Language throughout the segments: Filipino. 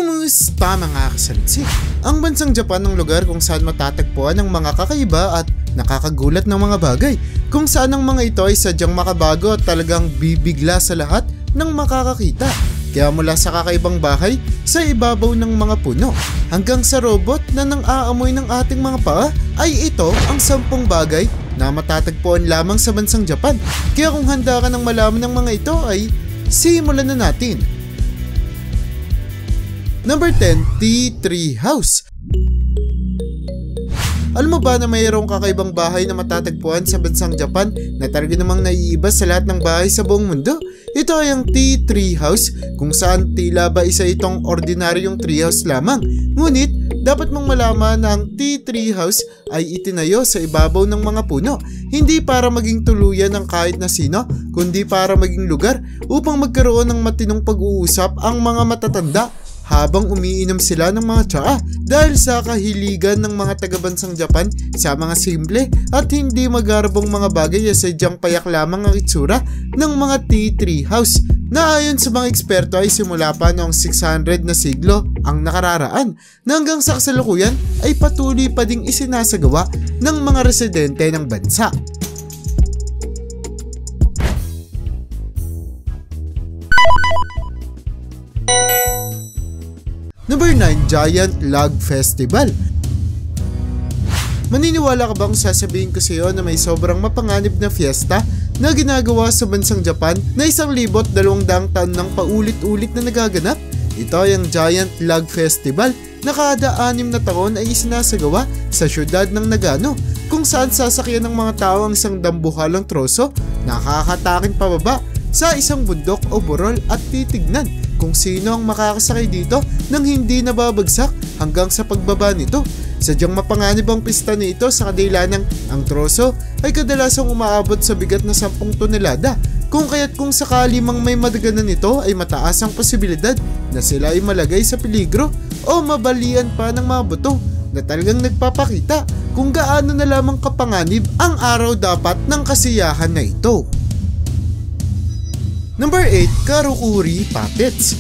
Kumusta mga kasalitsi? Ang bansang Japan ang lugar kung saan matatagpuan ang mga kakaiba at nakakagulat ng mga bagay, kung saan ang mga ito ay sadyang makabago at talagang bibigla sa lahat ng makakakita. Kaya mula sa kakaibang bahay sa ibabaw ng mga puno hanggang sa robot na nang-aamoy ng ating mga paa, ay ito ang 10 bagay na matatagpuan lamang sa bansang Japan. Kaya kung handa ka ng malaman ng mga ito ay simulan na natin. Number 10, Tea Tree House. Alam mo ba na mayroong kakaibang bahay na matatagpuan sa bansang Japan na talaga namang naiiba sa lahat ng bahay sa buong mundo? Ito ay ang Tea Tree House, kung saan tila ba isa itong ordinaryong treehouse lamang. Ngunit dapat mong malaman na ang Tea Tree House ay itinayo sa ibabaw ng mga puno, hindi para maging tuluyan ng kahit na sino, kundi para maging lugar upang magkaroon ng matinong pag-uusap ang mga matatanda habang umiinom sila ng mga tsaa, dahil sa kahiligan ng mga taga-bansang Japan sa mga simple at hindi magarbong mga bagay, sadyang payak lamang ang itsura ng mga tea tree house na ayon sa mga eksperto ay simula pa noong 600 na siglo ang nakararaan, na hanggang sa kasalukuyan ay patuloy pa ding isinasagawa ng mga residente ng bansa. Number 9, Giant Log Festival. Maniniwala ka bang sasabihin ko sa iyo na may sobrang mapanganib na fiesta na ginagawa sa bansang Japan na 1,200 taon nang paulit-ulit na nagaganap? Ito ay ang Giant Log Festival na kada 6 na taon ay isinasagawa sa syudad ng Nagano, kung saan sasakyan ng mga tao ang isang dambuhalang troso na kakatakin pababa sa isang bundok o burol at titignan kung sino ang makakasakay dito nang hindi nababagsak hanggang sa pagbaba nito. Sadyang mapanganib ang pista nito sa kadahilanang ang troso ay kadalasang umaabot sa bigat na 10 tonelada, kung kaya't kung sakali mang may madaganan nito ay mataas ang posibilidad na sila ay malagay sa peligro o mabalian pa ng mga buto, na talagang nagpapakita kung gaano na lamang kapanganib ang araw dapat ng kasiyahan na ito. Number 8, Karakuri Puppets.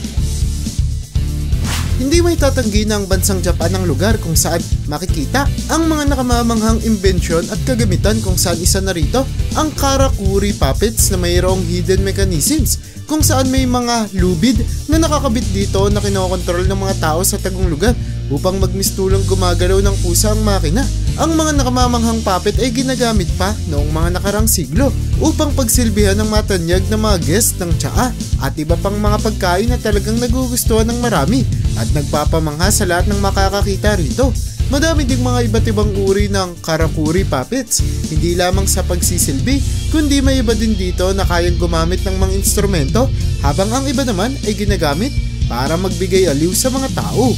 Hindi may tatanggi na ang bansang Japan ang lugar kung saan makikita ang mga nakamamanghang imbensyon at kagamitan, kung saan isa na rito ang Karakuri Puppets na mayroong hidden mechanisms, kung saan may mga lubid na nakakabit dito na kinokontrol ng mga tao sa tagong lugar upang magmistulang gumagalaw ng kusa ang makina. Ang mga nakamamanghang puppet ay ginagamit pa noong mga nakarang siglo upang pagsilbihan ng matanyag na mga guest ng tsaa at iba pang mga pagkain na talagang nagugustuhan ng marami at nagpapamangha sa lahat ng makakakita rito. Madami ding mga iba't ibang uri ng Karakuri Puppets, hindi lamang sa pagsisilbi, kundi may iba din dito na kayang gumamit ng mga instrumento, habang ang iba naman ay ginagamit para magbigay aliw sa mga tao.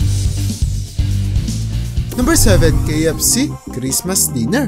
Number 7, KFC Christmas Dinner.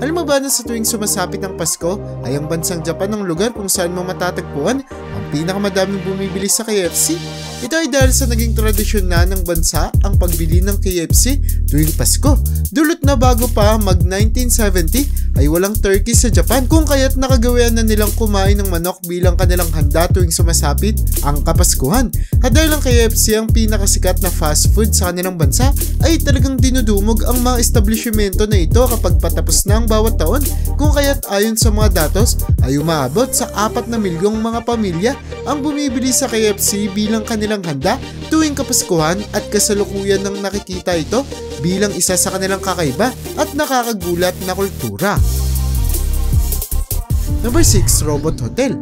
Alam mo ba na sa tuwing sumasapit ang Pasko ay ang bansang Japan ang lugar kung saan mo matatagpuan ang pinakamadaming bumibili sa KFC? Ito ay dahil sa naging tradisyon na ng bansa ang pagbili ng KFC tuwing Pasko. Dulot na bago pa mag 1970 ay walang turkey sa Japan, kung kaya't nakagawian na nilang kumain ng manok bilang kanilang handa tuwing sumasapit ang Kapaskuhan. At dahil ang KFC ang pinakasikat na fast food sa kanilang bansa, ay talagang dinudumog ang mga establishmento na ito kapag patapos na ang bawat taon, kung kaya't ayon sa mga datos ay umaabot sa 4 na milyong mga pamilya ang bumibili sa KFC bilang kanilang handa tuwing Kapaskuhan, at kasalukuyan ng nakikita ito bilang isa sa kanilang kakaiba at nakakagulat na kultura. Number 6, Robot Hotel.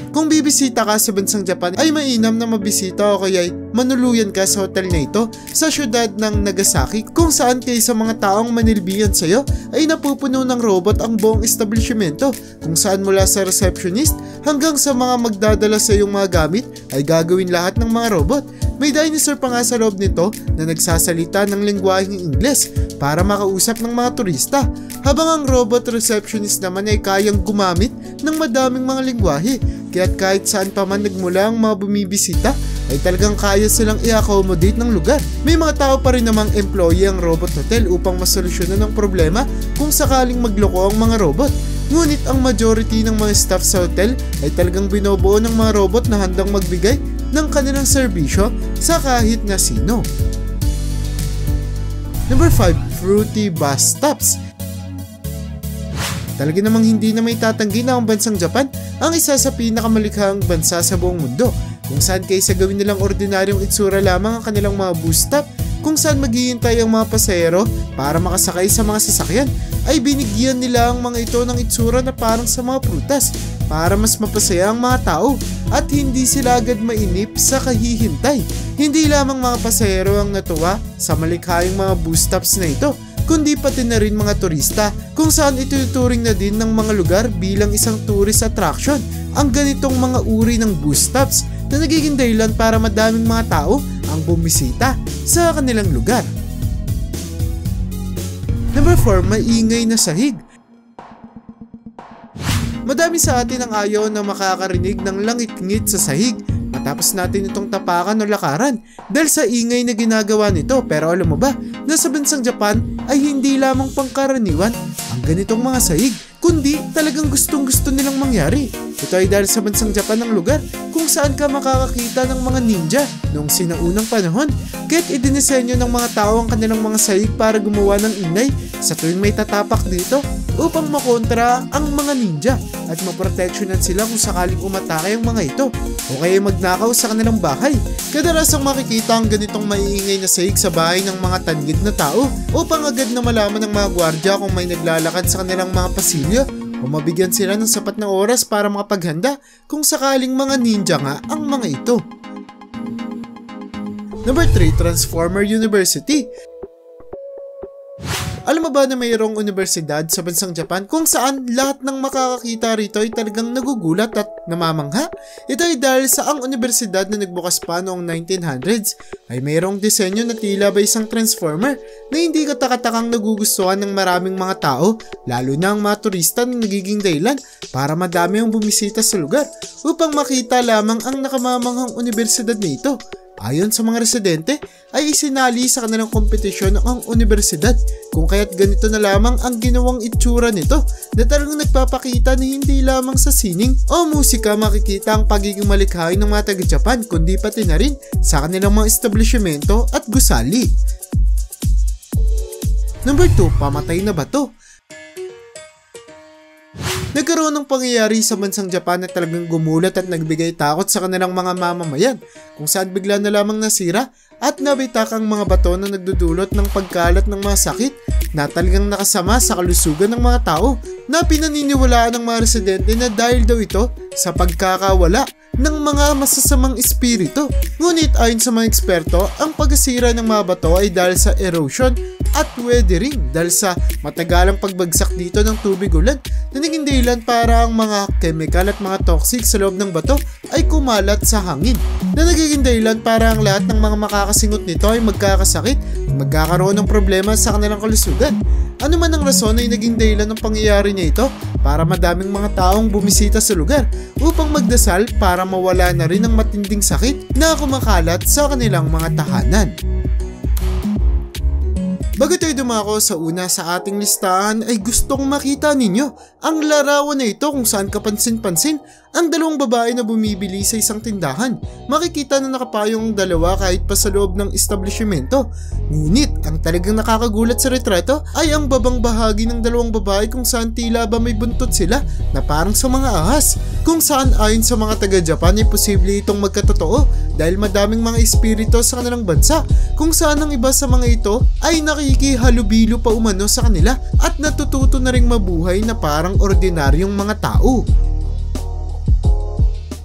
Kung bibisita ka sa bansang Japan ay mainam na mabisita o kaya manuluyan ka sa hotel na ito sa syudad ng Nagasaki, kung saan kaysa mga taong manilbihan sa iyo ay napupuno ng robot ang buong establishmento, kung saan mula sa receptionist hanggang sa mga magdadala sa iyong mga gamit ay gagawin lahat ng mga robot. May dinosaur pa nga sa loob nito na nagsasalita ng lengguaheng Ingles para makausap ng mga turista, habang ang robot receptionist naman ay kayang gumamit ng madaming mga lengguwahe, kaya't kahit saan pa man nagmula ang mga bumibisita ay talagang kaya silang i-accommodate ng lugar. May mga tao pa rin namang employee ang robot hotel upang masolusyonan ng problema kung sakaling magloko ang mga robot. Ngunit ang majority ng mga staff sa hotel ay talagang binubuo ng mga robot na handang magbigay ng kanilang serbisyo sa kahit na sino. Number 5. Fruity bus stops. Talaga namang hindi na may tatanggi na ang bansang Japan ang isa sa pinakamalikhang bansa sa buong mundo, kung saan kaysa gawin nilang ordinaryong itsura lamang ang kanilang mga bus stop kung saan maghihintay ang mga pasahero para makasakay sa mga sasakyan, ay binigyan nila ang mga ito ng itsura na parang sa mga prutas para mas mapasaya ang mga tao at hindi sila agad mainip sa kahihintay. Hindi lamang mga pasahero ang natuwa sa malikhayang mga bus stops na ito, kundi pati na rin mga turista, kung saan ituturing na din ng mga lugar bilang isang tourist attraction ang ganitong mga uri ng bus stops na nagiging dahilan para madaming mga tao ang bumisita sa kanilang lugar. Number 4. Maingay na sahig. Madami sa atin ang ayaw na makakarinig ng langit-ngit sa sahig matapos natin itong tapakan o lakaran dahil sa ingay na ginagawa nito. Pero alam mo ba na sa bansang Japan ay hindi lamang pangkaraniwan ang ganitong mga sahig, kundi talagang gustong-gusto nilang mangyari. Ito ay dahil sa bansang Japan ang lugar kung saan ka makakakita ng mga ninja noong sinaunang panahon, kaya't idinisenyo ng mga tao ang kanilang mga sahig para gumawa ng ingay sa tuwing may tatapak dito upang makontra ang mga ninja at maproteksyonan sila kung sakaling umatake ang mga ito o kaya magnakaw sa kanilang bahay. Kadalasang makikita ang ganitong maiingay na sahig sa bahay ng mga tanyid na tao upang agad na malaman ng mga gwardya kung may naglalakad sa kanilang mga pasilyo o mabigyan sila ng sapat na oras para makapaghanda kung sakaling mga ninja nga ang mga ito. Number 3. Transformer University. Alam mo ba na mayroong universidad sa bansang Japan kung saan lahat ng makakakita rito ay talagang nagugulat at namamangha? Ito ay dahil sa ang universidad na nagbukas pa noong 1900s ay mayroong disenyo na tila ba isang transformer na hindi katakatakang nagugustuhan ng maraming mga tao, lalo na ang mga turista na nagiging dahilan para madami ang bumisita sa lugar upang makita lamang ang nakamamanghang universidad na ito. Ayon sa mga residente, ay isinali sa kanilang kompetisyon ang universidad kung kaya't ganito na lamang ang ginawang itsura nito na talagang nagpapakita na hindi lamang sa sining o musika makikita ang pagiging malikhain ng mga taga-Japan kundi pati na rin sa kanilang mga establishmento at gusali. Number 2. Pamatay na bato. Nagkaroon ng pangyayari sa bansang Japan na talagang gumulat at nagbigay takot sa kanilang mga mamamayan kung saan bigla na lamang nasira at nabitak ang mga bato na nagdudulot ng pagkalat ng mga sakit na talagang nakasama sa kalusugan ng mga tao na pinaniniwalaan ng mga residente na dahil daw ito sa pagkakawala ng mga masasamang espiritu. Ngunit ayon sa mga eksperto, ang pagkasira ng mga bato ay dahil sa erosion at weathering dahil sa matagalang pagbagsak dito ng tubig ulan na naging dahilan para ang mga chemical at mga toxic sa loob ng bato ay kumalat sa hangin na nagiging dahilan para ang lahat ng mga makakasingot nito ay magkakasakit at magkakaroon ng problema sa kanilang kalusugan. Ano man ang rason ay naging dahilan ng pangyayari niya ito para madaming mga taong bumisita sa lugar upang magdasal para mawala na rin ang matinding sakit na kumakalat sa kanilang mga tahanan. Bago tayo dumako sa una sa ating listahan ay gustong makita ninyo ang larawan na ito kung saan kapansin-pansin ang dalawang babae na bumibili sa isang tindahan. Makikita na nakapayong dalawa kahit pa sa loob ng establishmento. Ngunit ang talagang nakakagulat sa retrato ay ang babang bahagi ng dalawang babae kung saan tila ba may buntot sila na parang sa mga ahas. Kung saan ayon sa mga taga-Japan ay posible itong magkatotoo dahil madaming mga espiritu sa kanilang bansa kung saan ang iba sa mga ito ay nakikihalubilo pa umano sa kanila at natututo na ring mabuhay na parang ordinaryong mga tao.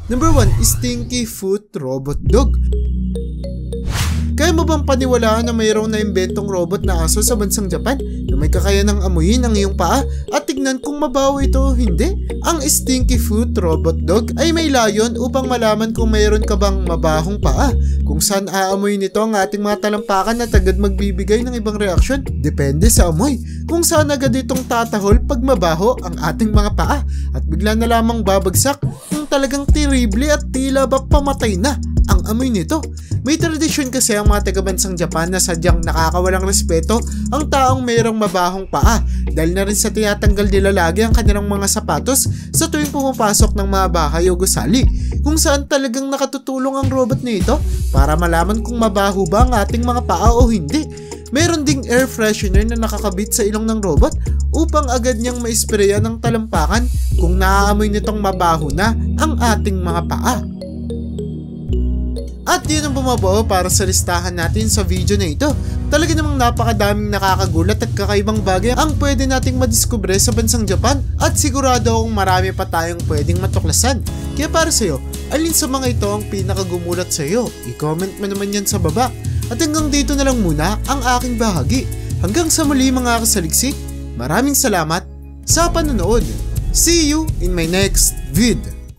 Number 1. Stinky Foot Robot Dog. Kaya mo bang paniwalaan na mayroong naimbentong robot na aso sa bansang Japan na may kakayanang amuyin ang iyong paa at tignan kung mabaho ito o hindi? Ang Stinky Foot Robot Dog ay may layon upang malaman kung mayroon ka bang mabahong paa, kung saan aamoy nito ang ating mga talampakan at agad magbibigay ng ibang reaksyon depende sa amoy, kung saan agad itong tatahol pag mabaho ang ating mga paa at bigla na lamang babagsak kung talagang terrible at tila ba pamatay na ang amoy nito. May tradisyon kasi ang mga taga-bansang Japan na sadyang nakakawalang respeto ang taong mayroong mabahong paa dahil na rin sa tinatanggal nila lagi ang kanilang mga sapatos sa tuwing pumapasok ng mga bahay o gusali, kung saan talagang nakatutulong ang robot na ito para malaman kung mabaho ba ang ating mga paa o hindi. Meron ding air freshener na nakakabit sa ilong ng robot upang agad niyang maisprayan ng talampakan kung naaamoy nitong mabaho na ang ating mga paa. At yun ang bumabuo para sa listahan natin sa video na ito. Talaga namang napakadaming nakakagulat at kakaibang bagay ang pwede nating madiskubre sa bansang Japan, at sigurado akong marami pa tayong pwedeng matuklasan. Kaya para sa'yo, alin sa mga ito ang pinakagumulat sa'yo? I-comment mo naman yan sa baba. At hanggang dito na lang muna ang aking bahagi. Hanggang sa muli mga kasaliksik, maraming salamat sa panonood. See you in my next vid.